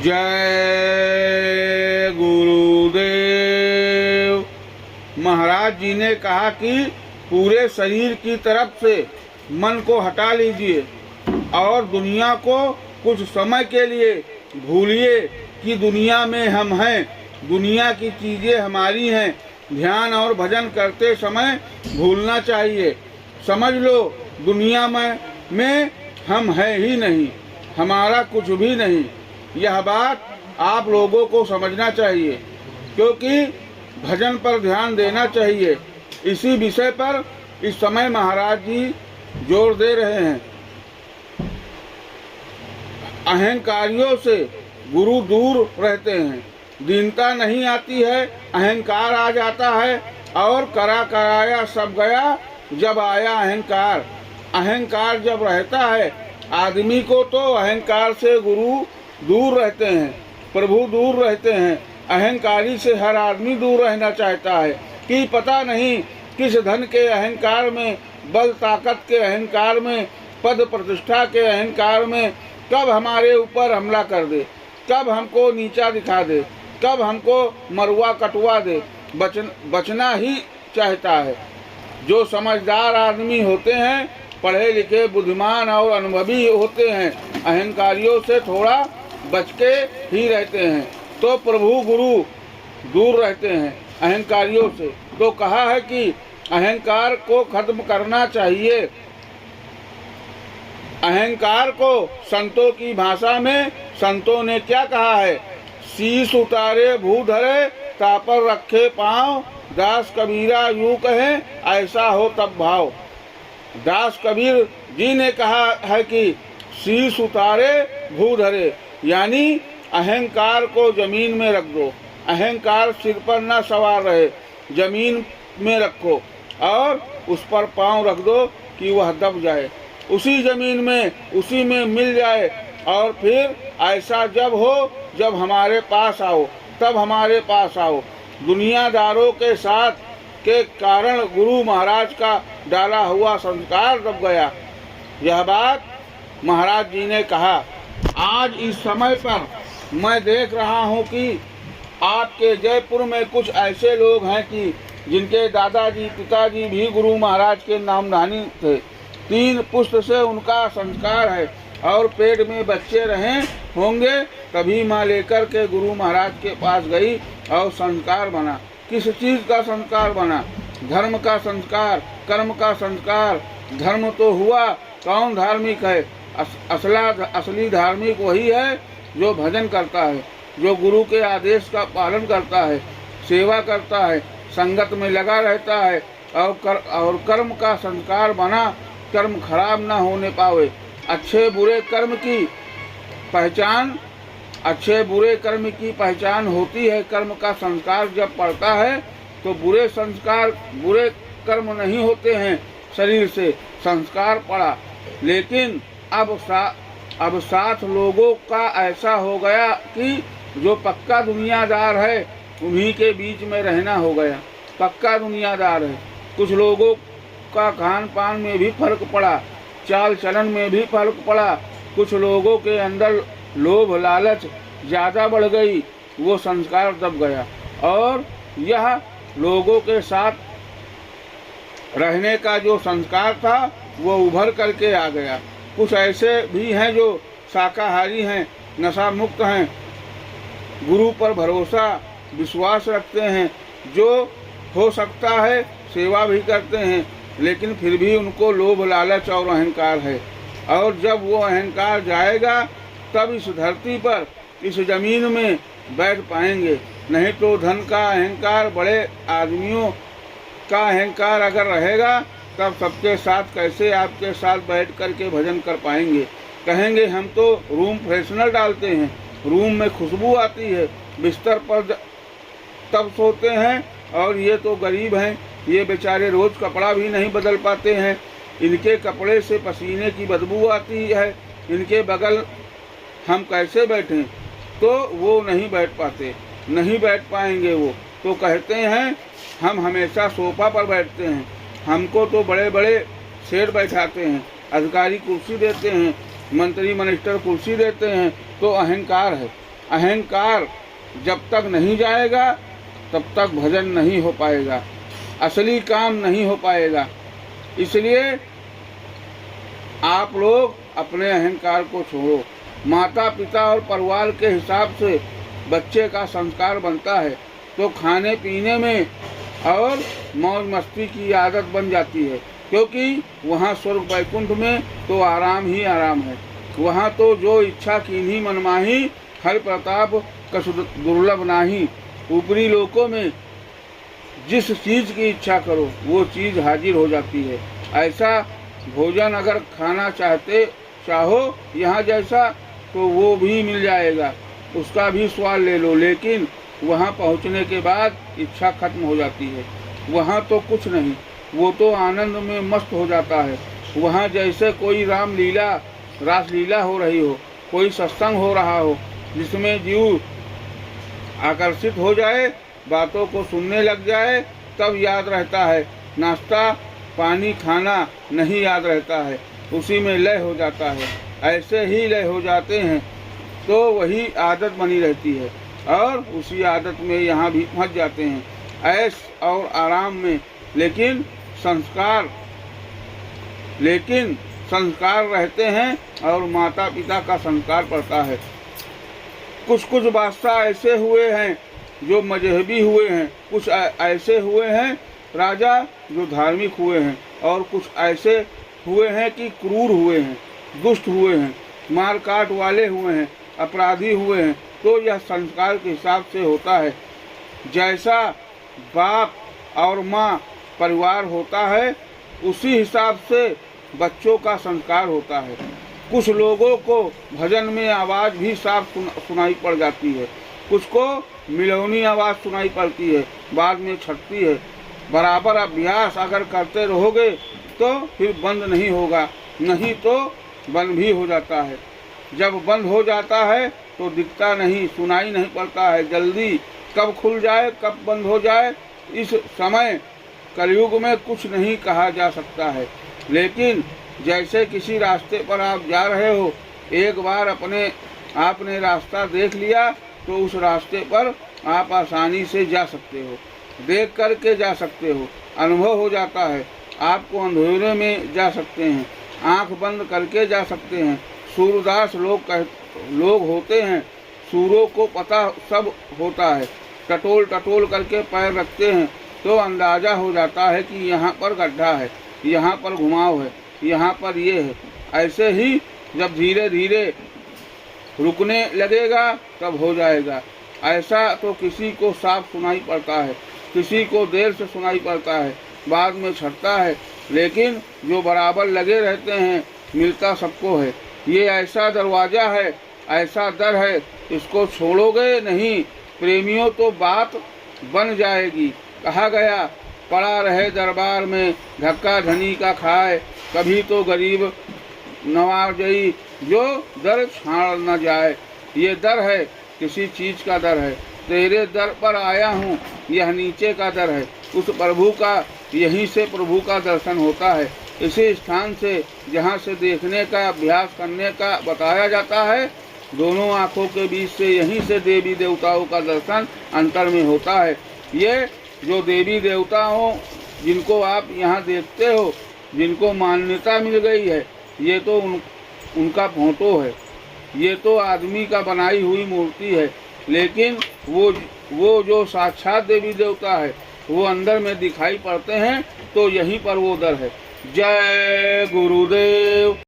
जय गुरुदेव। महाराज जी ने कहा कि पूरे शरीर की तरफ से मन को हटा लीजिए और दुनिया को कुछ समय के लिए भूलिए कि दुनिया में हम हैं, दुनिया की चीज़ें हमारी हैं। ध्यान और भजन करते समय भूलना चाहिए। समझ लो दुनिया में हम हैं ही नहीं, हमारा कुछ भी नहीं। यह बात आप लोगों को समझना चाहिए, क्योंकि भजन पर ध्यान देना चाहिए। इसी विषय पर इस समय महाराज जी जोर दे रहे हैं। अहंकारियों से गुरु दूर रहते हैं। दीनता नहीं आती है, अहंकार आ जाता है और करा कराया सब गया जब आया अहंकार। अहंकार जब रहता है आदमी को, तो अहंकार से गुरु दूर रहते हैं, प्रभु दूर रहते हैं। अहंकारी से हर आदमी दूर रहना चाहता है कि पता नहीं किस धन के अहंकार में, बल ताकत के अहंकार में, पद प्रतिष्ठा के अहंकार में कब हमारे ऊपर हमला कर दे, कब हमको नीचा दिखा दे, कब हमको मरुआ कटवा दे। बचना ही चाहता है। जो समझदार आदमी होते हैं, पढ़े लिखे, बुद्धिमान और अनुभवी होते हैं, अहंकारियों से थोड़ा बच के ही रहते हैं, तो प्रभु गुरु दूर रहते हैं अहंकारियों से। तो कहा है कि अहंकार को खत्म करना चाहिए। अहंकार को संतों की भाषा में संतों ने क्या कहा है? शीश उतारे भू धरे, तापर रखे पाँव, दास कबीरा यूं कहे, ऐसा हो तब भाव। दास कबीर जी ने कहा है कि शीश उतारे भू धरे, यानी अहंकार को जमीन में रख दो। अहंकार सिर पर न सवार रहे, जमीन में रखो और उस पर पाँव रख दो कि वह दब जाए, उसी जमीन में, उसी में मिल जाए। और फिर ऐसा जब हो, जब हमारे पास आओ, तब हमारे पास आओ। दुनियादारों के साथ के कारण गुरु महाराज का डाला हुआ संस्कार दब गया। यह बात महाराज जी ने कहा। आज इस समय पर मैं देख रहा हूँ कि आपके जयपुर में कुछ ऐसे लोग हैं कि जिनके दादाजी पिताजी भी गुरु महाराज के नामधानी थे। 3 पुश्त से उनका संस्कार है और पेट में बच्चे रहे होंगे, तभी माँ लेकर के गुरु महाराज के पास गई और संस्कार बना। किस चीज़ का संस्कार बना? धर्म का संस्कार, कर्म का संस्कार। धर्म तो हुआ, कौन धार्मिक है? असली धार्मिक वही है जो भजन करता है, जो गुरु के आदेश का पालन करता है, सेवा करता है, संगत में लगा रहता है और कर्म का संस्कार बना, कर्म खराब ना होने पावे। अच्छे बुरे कर्म की पहचान होती है। कर्म का संस्कार जब पड़ता है तो बुरे कर्म नहीं होते हैं। शरीर से संस्कार पड़ा, लेकिन अब 7 लोगों का ऐसा हो गया कि जो पक्का दुनियादार है उन्हीं के बीच में रहना हो गया। पक्का दुनियादार है। कुछ लोगों का खान पान में भी फर्क पड़ा, चाल चलन में भी फर्क पड़ा। कुछ लोगों के अंदर लोभ लालच ज़्यादा बढ़ गई, वो संस्कार दब गया और यह लोगों के साथ रहने का जो संस्कार था वो उभर करके आ गया। कुछ ऐसे भी हैं जो शाकाहारी हैं, नशा मुक्त हैं, गुरु पर भरोसा विश्वास रखते हैं, जो हो सकता है सेवा भी करते हैं, लेकिन फिर भी उनको लोभ लालच और अहंकार है। और जब वो अहंकार जाएगा तब इस धरती पर, इस जमीन में बैठ पाएंगे। नहीं तो धन का अहंकार, बड़े आदमियों का अहंकार अगर रहेगा तब सबके साथ कैसे आपके साथ बैठ कर के भजन कर पाएंगे? कहेंगे हम तो रूम फ्रेशनर डालते हैं, रूम में खुशबू आती है, बिस्तर पर तब सोते हैं, और ये तो गरीब हैं, ये बेचारे रोज़ कपड़ा भी नहीं बदल पाते हैं, इनके कपड़े से पसीने की बदबू आती है, इनके बगल हम कैसे बैठें? तो वो नहीं बैठ पाते, नहीं बैठ पाएंगे वो। तो कहते हैं हम हमेशा सोफा पर बैठते हैं, हमको तो बड़े बड़े सेठ बैठाते हैं, अधिकारी कुर्सी देते हैं, मंत्री मिनिस्टर कुर्सी देते हैं। तो अहंकार है। अहंकार जब तक नहीं जाएगा तब तक भजन नहीं हो पाएगा, असली काम नहीं हो पाएगा। इसलिए आप लोग अपने अहंकार को छोड़ो। माता पिता और परिवार के हिसाब से बच्चे का संस्कार बनता है तो खाने पीने में और मौज मस्ती की आदत बन जाती है, क्योंकि वहाँ स्वर्ग वैकुंठ में तो आराम ही आराम है। वहाँ तो जो इच्छा कीन्ही मनमाही, हर प्रताप कछु दुर्लभ नाही। ऊपरी लोकों में जिस चीज़ की इच्छा करो वो चीज़ हाजिर हो जाती है। ऐसा भोजन अगर खाना चाहो यहाँ जैसा तो वो भी मिल जाएगा, उसका भी स्वाद ले लो, लेकिन वहाँ पहुँचने के बाद इच्छा खत्म हो जाती है। वहाँ तो कुछ नहीं, वो तो आनंद में मस्त हो जाता है। वहाँ जैसे कोई रामलीला रासलीला हो रही हो, कोई सत्संग हो रहा हो जिसमें जीव आकर्षित हो जाए, बातों को सुनने लग जाए, तब याद रहता है। नाश्ता पानी खाना नहीं याद रहता है, उसी में लय हो जाता है। ऐसे ही लय हो जाते हैं तो वही आदत बनी रहती है और उसी आदत में यहाँ भी फंस जाते हैं, ऐश और आराम में। लेकिन संस्कार रहते हैं और माता पिता का संस्कार पड़ता है। कुछ बादशाह ऐसे हुए हैं जो मजहबी हुए हैं, कुछ ऐसे हुए हैं राजा जो धार्मिक हुए हैं, और कुछ ऐसे हुए हैं कि क्रूर हुए हैं, दुष्ट हुए हैं, मार काट वाले हुए हैं, अपराधी हुए हैं। तो यह संस्कार के हिसाब से होता है। जैसा बाप और माँ परिवार होता है उसी हिसाब से बच्चों का संस्कार होता है। कुछ लोगों को भजन में आवाज़ भी साफ सुनाई पड़ जाती है, कुछ को मिलौनी आवाज़ सुनाई पड़ती है, बाद में छटती है। बराबर अभ्यास अगर करते रहोगे तो फिर बंद नहीं होगा, नहीं तो बंद भी हो जाता है। जब बंद हो जाता है तो दिखता नहीं, सुनाई नहीं पड़ता है। जल्दी कब खुल जाए कब बंद हो जाए इस समय कलयुग में कुछ नहीं कहा जा सकता है। लेकिन जैसे किसी रास्ते पर आप जा रहे हो, एक बार आपने रास्ता देख लिया तो उस रास्ते पर आप आसानी से जा सकते हो, देख करके जा सकते हो, अनुभव हो जाता है। आपको अंधेरे में जा सकते हैं, आंख बंद करके जा सकते हैं। सूरदास लोग होते हैं, सूरों को पता सब होता है। टटोल करके पैर रखते हैं तो अंदाज़ा हो जाता है कि यहाँ पर गड्ढा है, यहाँ पर घुमाव है, यहाँ पर ये है। ऐसे ही जब धीरे धीरे रुकने लगेगा तब हो जाएगा। ऐसा तो किसी को साफ सुनाई पड़ता है, किसी को देर से सुनाई पड़ता है, बाद में छटता है। लेकिन जो बराबर लगे रहते हैं मिलता सबको है। ये ऐसा दरवाज़ा है, ऐसा दर है, इसको छोड़ोगे नहीं प्रेमियों तो बात बन जाएगी। कहा गया पड़ा रहे दरबार में धक्का धनी का खाए, कभी तो गरीब नवाजई जो दर छाड़ न जाए। ये दर है, किसी चीज़ का दर है। तेरे दर पर आया हूँ, यह नीचे का दर है। उस प्रभु का यहीं से प्रभु का दर्शन होता है। इसी स्थान से जहाँ से देखने का अभ्यास करने का बताया जाता है, दोनों आँखों के बीच से यहीं से देवी देवताओं का दर्शन अंतर में होता है। ये जो देवी देवता हो जिनको आप यहाँ देखते हो, जिनको मान्यता मिल गई है, ये तो उनका फोटो है, ये तो आदमी का बनाई हुई मूर्ति है। लेकिन वो जो साक्षात देवी देवता है वो अंदर में दिखाई पड़ते हैं, तो यहीं पर वो दर है। जय गुरुदेव।